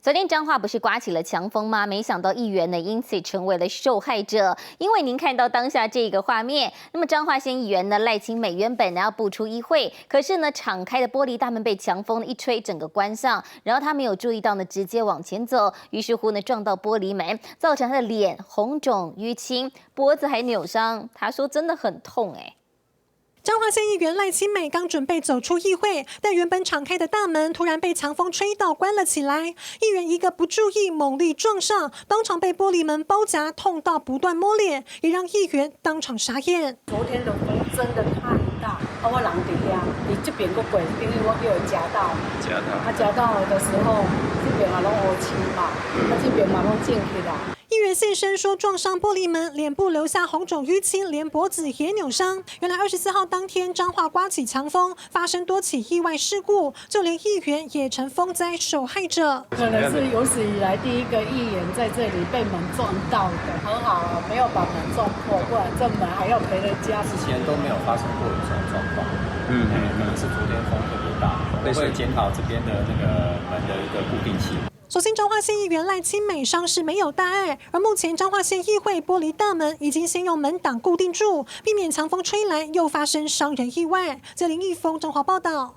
昨天彰化不是刮起了强风吗？没想到议员呢因此成为了受害者。因为您看到当下这个画面，那么彰化县议员呢赖清美原本呢要步出议会，可是呢敞开的玻璃大门被强风一吹，整个关上，然后他没有注意到呢，直接往前走，于是乎呢撞到玻璃门，造成他的脸红肿淤青，脖子还扭伤。他说真的很痛彰化县议员赖清美刚准备走出议会，但原本敞开的大门突然被强风吹倒关了起来。议员一个不注意，猛力撞上，当场被玻璃门包夹，痛到不断摸脸，也让议员当场傻眼。昨天的风真的太大，我人伫遐，你这边个鬼，因为我有夹到，夹到的时候，这边嘛拢乌青嘛，这边嘛拢进去啦。议员现身说，撞伤玻璃门，脸部留下红肿淤青，连脖子也扭伤。原来24号当天，彰化刮起强风，发生多起意外事故，就连议员也成风灾受害者。可能是有史以来第一个议员在这里被门撞到的，很好啊，没有把门撞破，不然这门还要赔人家。之前都没有发生过这种状况，可能是昨天风特别大，我会检讨这边的那个门的一个固定器。所幸彰化县议员赖清美伤势没有大碍，而目前彰化县议会玻璃大门已经先用门挡固定住，避免强风吹来又发生伤人意外。这林义峰，中华报道。